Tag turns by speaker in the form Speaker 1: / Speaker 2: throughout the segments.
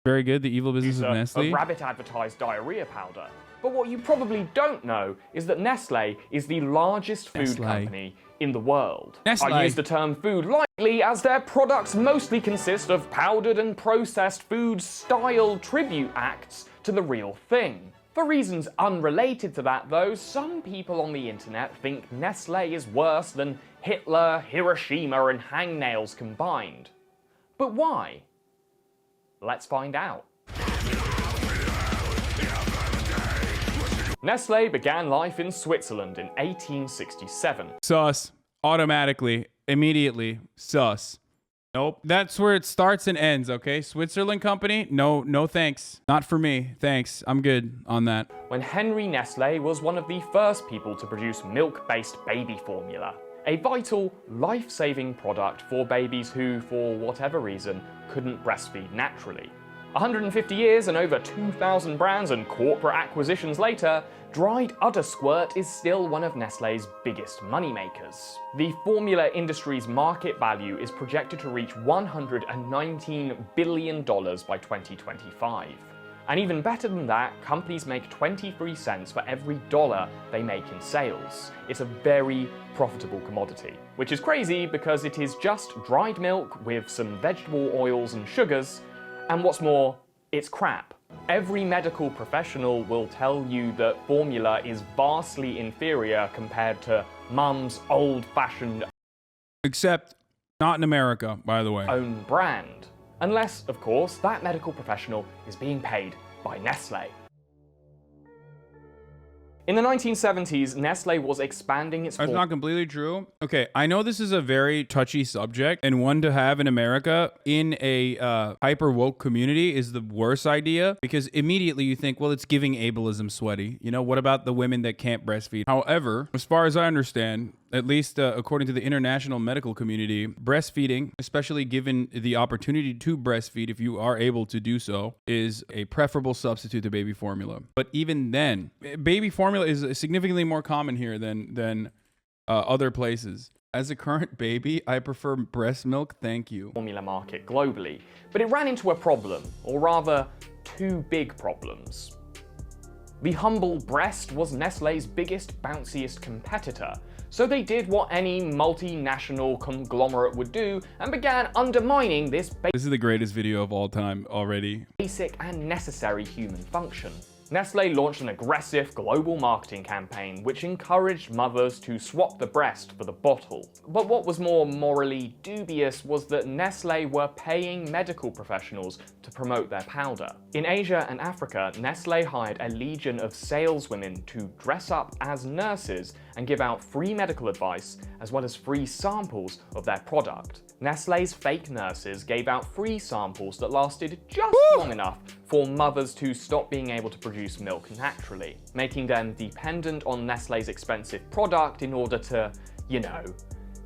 Speaker 1: Very good. The evil business of Nestle.
Speaker 2: Of rabbit-advertised diarrhea powder. But what you probably don't know is that Nestle is the largest food company in the world.
Speaker 1: Nestle.
Speaker 2: I use the term food lightly as their products mostly consist of powdered and processed food-style tribute acts to the real thing. For reasons unrelated to that though, some people on the internet think Nestle is worse than Hitler, Hiroshima and hangnails combined. But why? Let's find out. Nestle began life in Switzerland in 1867.
Speaker 1: Sus. Automatically. Immediately. Sus. Nope. That's where it starts and ends, okay? Switzerland company? No thanks. Not for me. Thanks. I'm good on that.
Speaker 2: When Henry Nestle was one of the first people to produce milk-based baby formula. A vital, life-saving product for babies who, for whatever reason, couldn't breastfeed naturally. 150 years and over 2,000 brands and corporate acquisitions later, dried udder squirt is still one of Nestle's biggest moneymakers. The formula industry's market value is projected to reach $119 billion by 2025. And even better than that, companies make 23 cents for every dollar they make in sales. It's a very profitable commodity, which is crazy because it is just dried milk with some vegetable oils and sugars, and what's more, it's crap. Every medical professional will tell you that formula is vastly inferior compared to Mum's old-fashioned
Speaker 1: Except not in America, by the way.
Speaker 2: own brand. Unless, of course, that medical professional is being paid by Nestle. In the 1970s, Nestle was expanding its...
Speaker 1: That's not completely true. Okay, I know this is a very touchy subject, and one to have in America in a hyper-woke community is the worst idea, because immediately you think, well, it's giving ableism sweaty. You know, what about the women that can't breastfeed? However, as far as I understand, at least according to the international medical community, breastfeeding, especially given the opportunity to breastfeed if you are able to do so, is a preferable substitute to baby formula. But even then, baby formula is significantly more common here than other places. As a current baby, I prefer breast milk, thank you.
Speaker 2: Formula market globally. But it ran into a problem, or rather, two big problems. The humble breast was Nestle's biggest, bounciest competitor. So they did what any multinational conglomerate would do and began undermining this
Speaker 1: This is the greatest video of all time already.
Speaker 2: basic and necessary human function. Nestle launched an aggressive global marketing campaign which encouraged mothers to swap the breast for the bottle. But what was more morally dubious was that Nestle were paying medical professionals to promote their powder. In Asia and Africa, Nestle hired a legion of saleswomen to dress up as nurses and give out free medical advice as well as free samples of their product. Nestle's fake nurses gave out free samples that lasted just long enough for mothers to stop being able to produce milk naturally, making them dependent on Nestle's expensive product in order to, you know,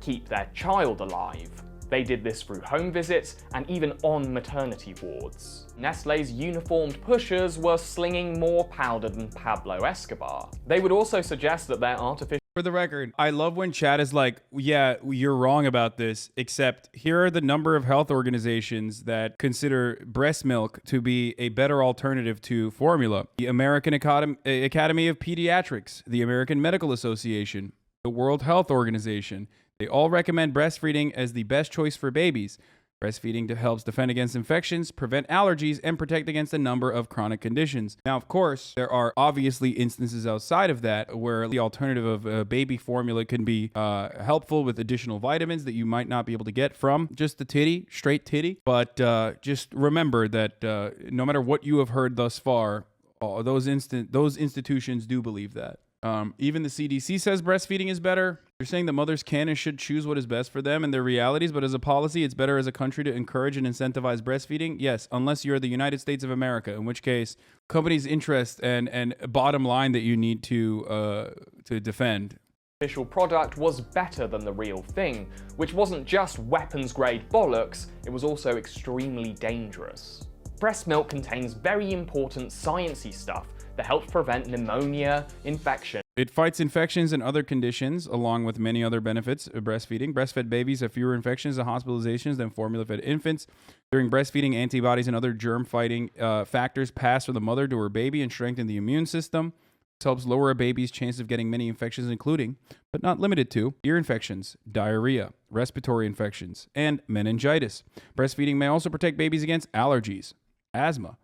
Speaker 2: keep their child alive. They did this through home visits and even on maternity wards. Nestle's uniformed pushers were slinging more powder than Pablo Escobar. They would also suggest that their artificial...
Speaker 1: For the record, I love when chat is like, yeah, you're wrong about this, except here are the number of health organizations that consider breast milk to be a better alternative to formula. The American Academy of Pediatrics, the American Medical Association, the World Health Organization. They all recommend breastfeeding as the best choice for babies. Breastfeeding helps defend against infections, prevent allergies, and protect against a number of chronic conditions. Now, of course, there are obviously instances outside of that where the alternative of baby formula can be helpful with additional vitamins that you might not be able to get from just the titty, straight titty. But just remember that no matter what you have heard thus far, those institutions do believe that. Even the CDC says breastfeeding is better. You're saying that mothers can and should choose what is best for them and their realities, but as a policy, it's better as a country to encourage and incentivize breastfeeding? Yes, unless you're the United States of America, in which case, companies' interest and bottom line that you need to defend.
Speaker 2: Official product was better than the real thing, which wasn't just weapons-grade bollocks, it was also extremely dangerous. Breast milk contains very important sciencey stuff that helps prevent pneumonia, infection.
Speaker 1: It fights infections and other conditions, along with many other benefits of breastfeeding. Breastfed babies have fewer infections and hospitalizations than formula-fed infants. During breastfeeding, antibodies and other germ-fighting factors pass from the mother to her baby and strengthen the immune system. This helps lower a baby's chance of getting many infections, including, but not limited to, ear infections, diarrhea, respiratory infections, and meningitis. Breastfeeding may also protect babies against allergies, asthma,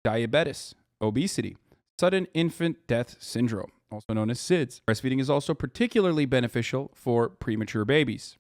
Speaker 1: diabetes, obesity, sudden infant death syndrome, also known as SIDS. Breastfeeding is also particularly beneficial for premature babies.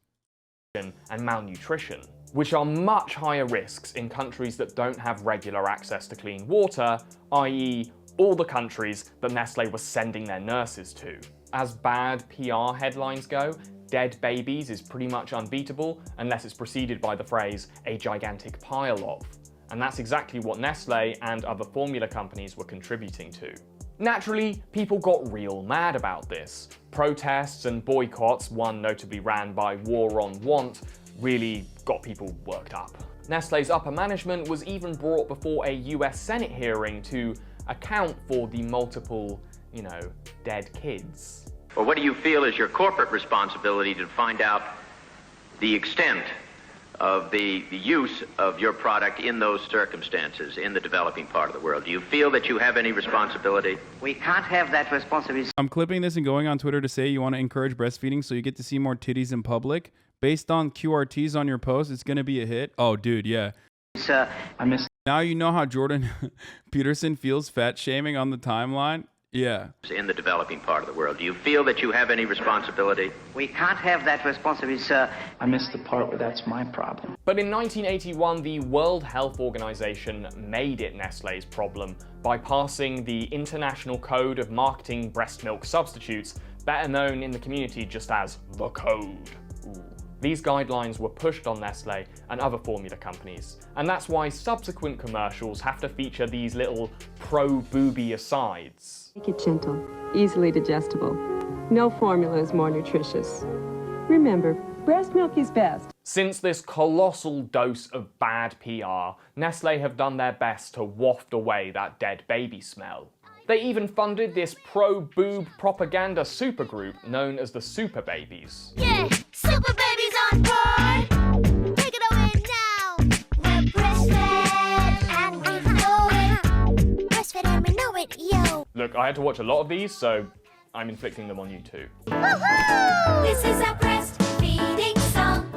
Speaker 2: And malnutrition, which are much higher risks in countries that don't have regular access to clean water, i.e., all the countries that Nestle was sending their nurses to. As bad PR headlines go, dead babies is pretty much unbeatable unless it's preceded by the phrase, a gigantic pile of. And that's exactly what Nestle and other formula companies were contributing to. Naturally, people got real mad about this. Protests and boycotts, one notably ran by War on Want, really got people worked up. Nestle's upper management was even brought before a US Senate hearing to account for the multiple, dead kids.
Speaker 3: Well, what do you feel is your corporate responsibility to find out the extent of the use of your product in those circumstances in the developing part of the world? Do you feel that you have any responsibility?
Speaker 4: We can't have that responsibility.
Speaker 1: I'm clipping this and going on Twitter to say you want to encourage breastfeeding so you get to see more titties in public. Based on QRTs on your post, it's going to be a hit. Oh, dude, yeah.
Speaker 4: Sir, I miss.
Speaker 1: Now you know how Jordan Peterson feels fat shaming on the timeline? Yeah.
Speaker 3: In the developing part of the world. Do you feel that you have any responsibility?
Speaker 4: We can't have that responsibility, sir. I missed the part where that's my problem.
Speaker 2: But in 1981, the World Health Organization made it Nestlé's problem by passing the International Code of Marketing Breast Milk Substitutes, better known in the community just as the Code. Ooh. These guidelines were pushed on Nestle and other formula companies, and that's why subsequent commercials have to feature these little pro-booby asides.
Speaker 5: Make it gentle, easily digestible. No formula is more nutritious. Remember, breast milk is best.
Speaker 2: Since this colossal dose of bad PR, Nestle have done their best to waft away that dead baby smell. They even funded this pro-boob propaganda supergroup known as the Super Babies.
Speaker 6: Yeah, Super Babies on board. Take it away now. We're breastfed and we know it. Breastfed and we know it, yo.
Speaker 2: Look, I had to watch a lot of these, so I'm inflicting them on you too.
Speaker 6: Woohoo! This is a breastfeeding song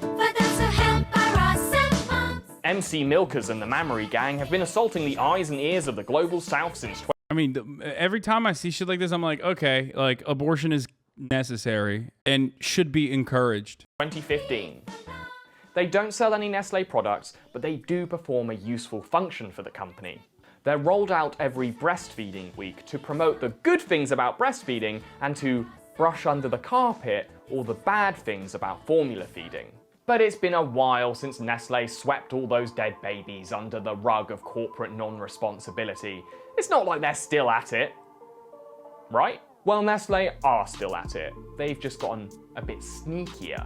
Speaker 6: for those who help our awesome moms.
Speaker 2: MC Milkers and the Mammary Gang have been assaulting the eyes and ears of the global south since
Speaker 1: I mean, every time I see shit like this, I'm like, okay, like abortion is necessary and should be encouraged.
Speaker 2: 2015. They don't sell any Nestle products, but they do perform a useful function for the company. They're rolled out every breastfeeding week to promote the good things about breastfeeding and to brush under the carpet all the bad things about formula feeding. But it's been a while since Nestle swept all those dead babies under the rug of corporate non-responsibility. It's not like they're still at it, right? Well, Nestle are still at it. They've just gotten a bit sneakier.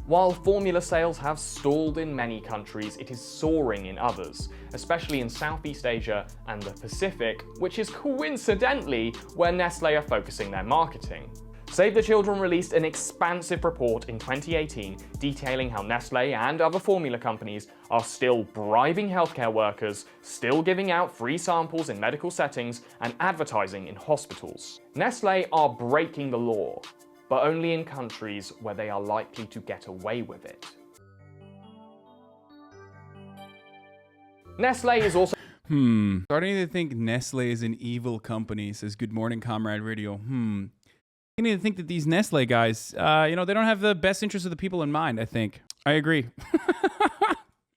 Speaker 2: While formula sales have stalled in many countries, it is soaring in others, especially in Southeast Asia and the Pacific, which is coincidentally where Nestle are focusing their marketing. Save the Children released an expansive report in 2018 detailing how Nestle and other formula companies are still bribing healthcare workers, still giving out free samples in medical settings, and advertising in hospitals. Nestle are breaking the law, but only in countries where they are likely to get away with it. Nestle is also
Speaker 1: Starting to think Nestle is an evil company, says Good Morning Comrade Radio. I need to think that these Nestle guys, they don't have the best interests of the people in mind, I think. I agree.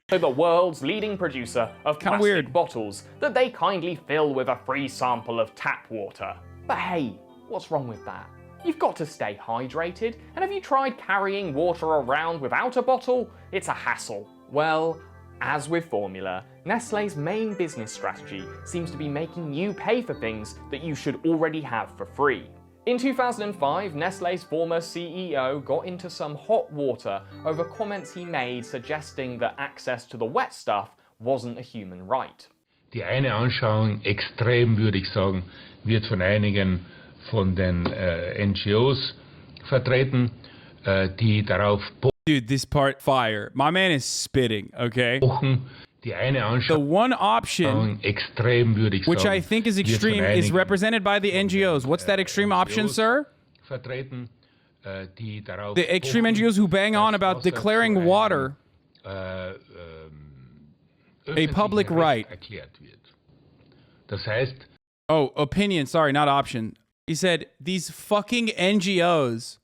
Speaker 2: the world's leading producer of
Speaker 1: Kinda
Speaker 2: plastic
Speaker 1: weird.
Speaker 2: bottles that they kindly fill with a free sample of tap water. But hey, what's wrong with that? You've got to stay hydrated, and have you tried carrying water around without a bottle? It's a hassle. Well, as with formula, Nestlé's main business strategy seems to be making you pay for things that you should already have for free. In 2005, Nestlé's former CEO got into some hot water over comments he made suggesting that access to the wet stuff wasn't a human right.
Speaker 7: Die eine Anschauung, extrem würde ich sagen, wird von einigen von den NGOs vertreten, die darauf
Speaker 1: Dude, this part, fire. My man is spitting, okay?
Speaker 7: Die eine
Speaker 1: The one option,
Speaker 7: extrem, würde ich
Speaker 1: which
Speaker 7: sagen,
Speaker 1: I think is
Speaker 7: wird von
Speaker 1: extreme, is
Speaker 7: einigen
Speaker 1: represented by the NGOs. What's that extreme option, sir?
Speaker 7: vertreten, die darauf
Speaker 1: The extreme
Speaker 7: pochen,
Speaker 1: NGOs who bang on
Speaker 7: dass
Speaker 1: about
Speaker 7: Wasser
Speaker 1: declaring
Speaker 7: zu einem,
Speaker 1: water a
Speaker 7: öffentlichen
Speaker 1: public
Speaker 7: Recht
Speaker 1: right.
Speaker 7: erklärt wird. Das heißt,
Speaker 1: Oh, opinion. Sorry, not option. He said these fucking NGOs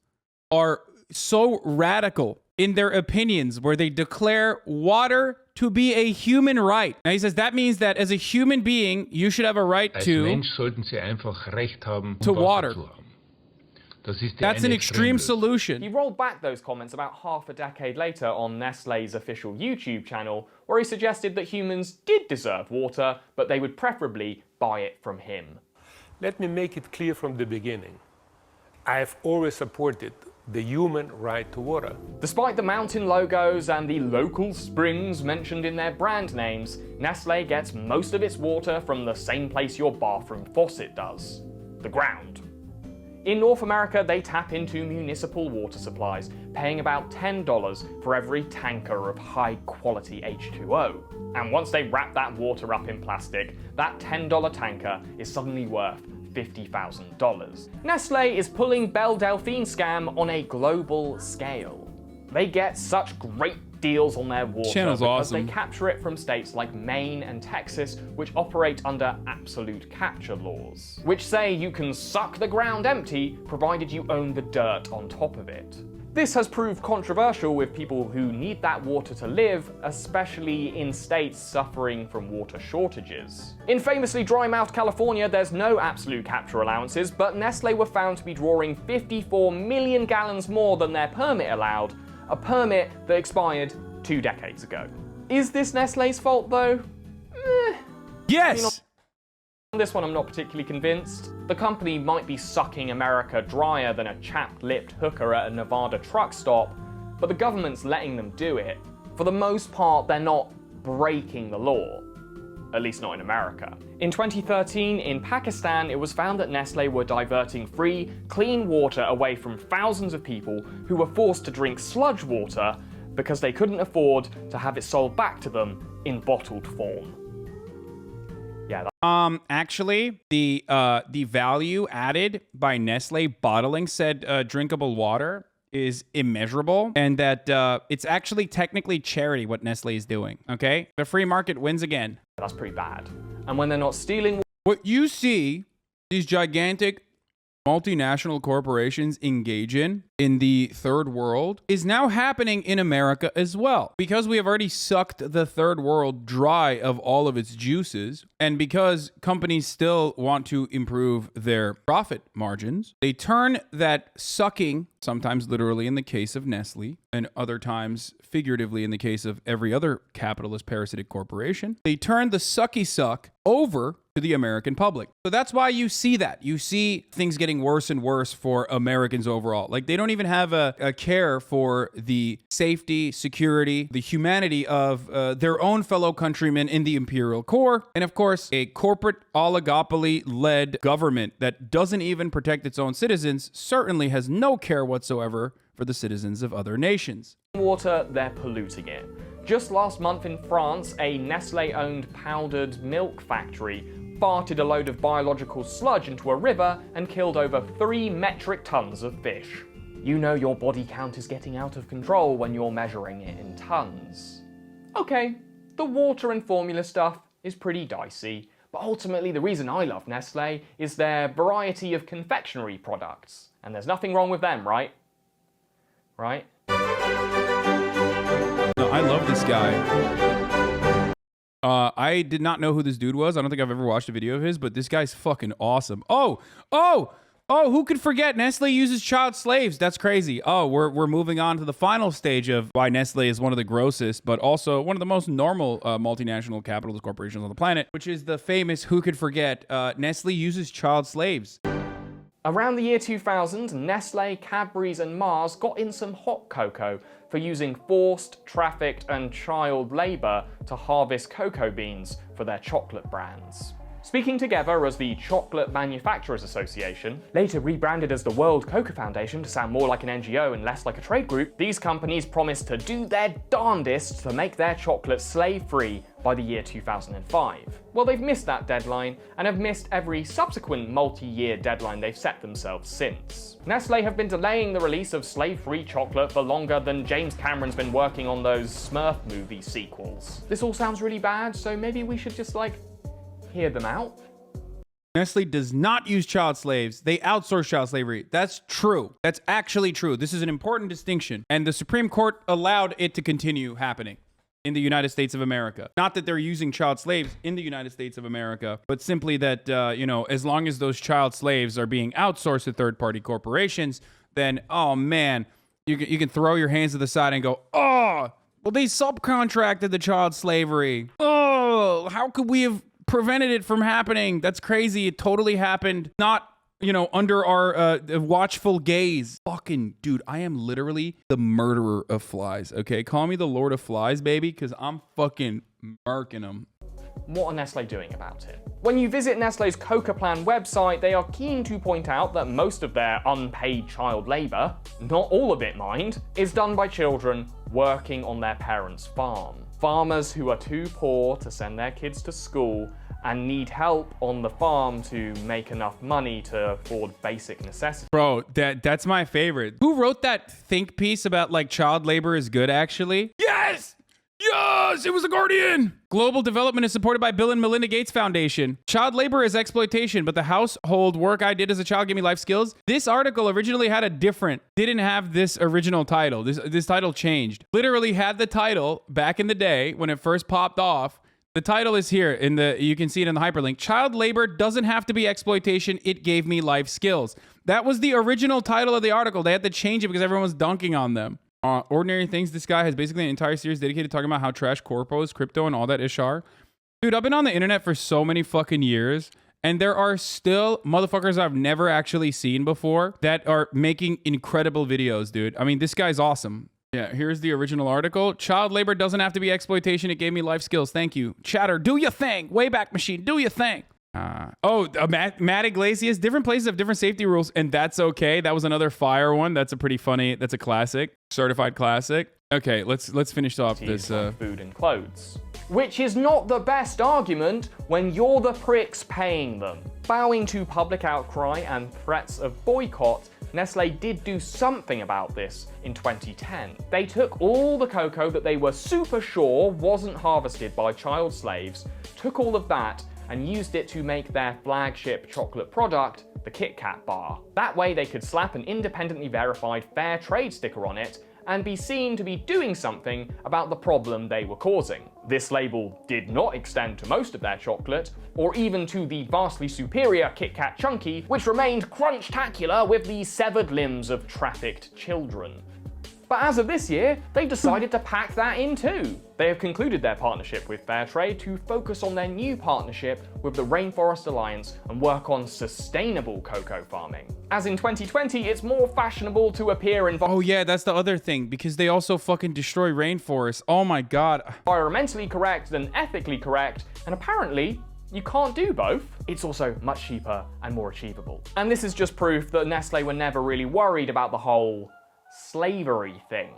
Speaker 1: are so radical in their opinions where they declare water to be a human right. Now he says that means that as a human being, you should have a right
Speaker 7: als
Speaker 1: to.
Speaker 7: Mensch sollten sie einfach Recht haben,
Speaker 1: to
Speaker 7: Wasser
Speaker 1: water.
Speaker 7: zu haben. Das ist die
Speaker 1: That's
Speaker 7: eine
Speaker 1: an extreme
Speaker 7: Extremlösung.
Speaker 1: solution.
Speaker 2: He rolled back those comments about half a decade later on Nestlé's official YouTube channel, where he suggested that humans did deserve water, but they would preferably buy it from him.
Speaker 8: Let me make it clear from the beginning. I've always supported the human right to water.
Speaker 2: Despite the mountain logos and the local springs mentioned in their brand names, Nestlé gets most of its water from the same place your bathroom faucet does: the ground. In North America, they tap into municipal water supplies, paying about $10 for every tanker of high-quality H2O. And once they wrap that water up in plastic, that $10 tanker is suddenly worth $50,000. Nestlé is pulling Belle Delphine scam on a global scale. They get such great deals on their water
Speaker 1: Channel's
Speaker 2: because
Speaker 1: awesome.
Speaker 2: they capture it from states like Maine and Texas, which operate under absolute capture laws, which say you can suck the ground empty provided you own the dirt on top of it. This has proved controversial with people who need that water to live, especially in states suffering from water shortages. In famously dry-mouthed California, there's no absolute capture allowances, but Nestlé were found to be drawing 54 million gallons more than their permit allowed, a permit that expired 2 decades ago. Is this Nestlé's fault though?
Speaker 1: Yes.
Speaker 2: On this one I'm not particularly convinced. The company might be sucking America drier than a chapped-lipped hooker at a Nevada truck stop, but the government's letting them do it. For the most part, they're not breaking the law. At least not in America. In 2013, in Pakistan, it was found that Nestlé were diverting free, clean water away from thousands of people who were forced to drink sludge water because they couldn't afford to have it sold back to them in bottled form. Yeah,
Speaker 1: Actually, the value added by Nestle bottling said drinkable water is immeasurable, and that it's actually technically charity what Nestle is doing. Okay, the free market wins again.
Speaker 2: that's pretty bad. And when they're not stealing
Speaker 1: What you see these gigantic multinational corporations engage in the third world is now happening in America as well. Because we have already sucked the third world dry of all of its juices, and because companies still want to improve their profit margins, they turn that sucking, sometimes literally in the case of Nestle, and other times figuratively in the case of every other capitalist parasitic corporation, they turn the sucky suck over to the American public. So that's why you see that. You see things getting worse and worse for Americans overall. Like, they don't even have a care for the safety, security, the humanity of their own fellow countrymen in the imperial core. And of course, a corporate oligopoly-led government that doesn't even protect its own citizens certainly has no care whatsoever for the citizens of other nations.
Speaker 2: water, they're polluting it. Just last month in France, a Nestlé-owned powdered milk factory farted a load of biological sludge into a river and killed over 3 metric tons of fish. You know your body count is getting out of control when you're measuring it in tons. Okay, the water and formula stuff is pretty dicey, but ultimately the reason I love Nestlé is their variety of confectionery products. And there's nothing wrong with them, right? Right?
Speaker 1: No, I love this guy. I did not know who this dude was. I don't think I've ever watched a video of his, but this guy's fucking awesome. Oh, who could forget Nestle uses child slaves? That's crazy. Oh, we're moving on to the final stage of why Nestle is one of the grossest, but also one of the most normal multinational capitalist corporations on the planet, which is the famous who could forget Nestle uses child slaves.
Speaker 2: Around the year 2000, Nestlé, Cadbury's and Mars got in some hot cocoa for using forced, trafficked and child labour to harvest cocoa beans for their chocolate brands. Speaking together as the Chocolate Manufacturers Association, later rebranded as the World Cocoa Foundation to sound more like an NGO and less like a trade group, these companies promised to do their darndest to make their chocolate slave-free by the year 2005. Well, they've missed that deadline and have missed every subsequent multi-year deadline they've set themselves since. Nestle have been delaying the release of slave-free chocolate for longer than James Cameron's been working on those Smurf movie sequels. This all sounds really bad, so maybe we should just hear them out.
Speaker 1: Nestle does not use child slaves. They outsource child slavery. That's true. That's actually true. This is an important distinction. And the Supreme Court allowed it to continue happening in the United States of America. Not that they're using child slaves in the United States of America, but simply that, as long as those child slaves are being outsourced to third-party corporations, then, oh man, you can throw your hands to the side and go, oh, well, they subcontracted the child slavery. Oh, how could we have prevented it from happening? That's crazy. It totally happened. Not, under our watchful gaze. Fucking dude, I am literally the murderer of flies. Okay, call me the Lord of Flies, baby, because I'm fucking murking them.
Speaker 2: What are Nestle doing about it? When you visit Nestle's Coca Plan website, they are keen to point out that most of their unpaid child labor, not all of it mind, is done by children working on their parents' farm. Farmers who are too poor to send their kids to school and need help on the farm to make enough money to afford basic necessities.
Speaker 1: Bro, that's my favorite. Who wrote that think piece about child labor is good, actually? Yes! Yes! It was The Guardian! Global development is supported by Bill and Melinda Gates Foundation. Child labor is exploitation, but the household work I did as a child gave me life skills. This article originally had didn't have this original title. This title changed. Literally had the title back in the day when it first popped off. The title is here you can see it in the hyperlink. Child labor doesn't have to be exploitation. It gave me life skills. That was the original title of the article. They had to change it because everyone was dunking on them. Ordinary Things. This guy has basically an entire series dedicated to talking about how trash corpos, crypto, and all that ish are. Dude, I've been on the internet for so many fucking years, and there are still motherfuckers I've never actually seen before that are making incredible videos, dude. I mean, this guy's awesome. Yeah, here's the original article. Child labor doesn't have to be exploitation. It gave me life skills. Thank you. Chatter, do your thing. Wayback Machine, do your thing. Matt Iglesias. Different places have different safety rules, and that's okay. That was another fire one. That's a classic. Certified classic. Okay, let's finish off this.
Speaker 2: Food and clothes. Which is not the best argument when you're the pricks paying them. Bowing to public outcry and threats of boycott, Nestle did do something about this in 2010. They took all the cocoa that they were super sure wasn't harvested by child slaves, took all of that, and used it to make their flagship chocolate product, the Kit Kat bar. That way they could slap an independently verified fair trade sticker on it and be seen to be doing something about the problem they were causing. This label did not extend to most of their chocolate, or even to the vastly superior Kit Kat Chunky, which remained crunch-tacular with the severed limbs of trafficked children. But as of this year, they've decided to pack that in too. They have concluded their partnership with Fairtrade to focus on their new partnership with the Rainforest Alliance and work on sustainable cocoa farming. As in 2020, it's more fashionable to appear
Speaker 1: Oh yeah, that's the other thing, because they also fucking destroy rainforests. Oh my god.
Speaker 2: Environmentally correct than ethically correct, and apparently, you can't do both. It's also much cheaper and more achievable. And this is just proof that Nestle were never really worried about the whole slavery thing.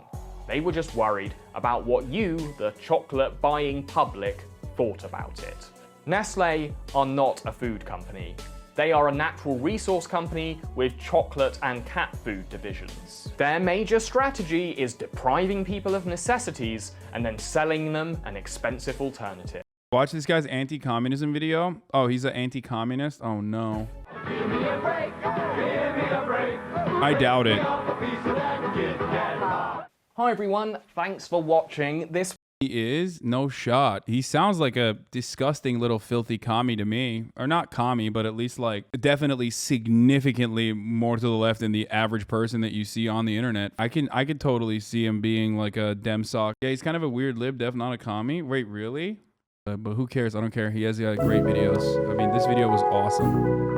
Speaker 2: They were just worried about what you, the chocolate buying public, thought about it. Nestle are not a food company. They are a natural resource company with chocolate and cat food divisions. Their major strategy is depriving people of necessities and then selling them an expensive alternative.
Speaker 1: Watch this guy's anti-communism video. Oh, he's an anti-communist? Oh no.
Speaker 9: Give me a break, give me a break.
Speaker 1: I doubt it.
Speaker 2: Hi everyone, thanks for watching this.
Speaker 1: He is? No shot. He sounds like a disgusting little filthy commie to me. Or not commie, but at least definitely significantly more to the left than the average person that you see on the internet. I could totally see him being like a dem sock. Yeah, he's kind of a weird lib def, not a commie. Wait, really? But who cares? I don't care. He has great videos. I mean, this video was awesome.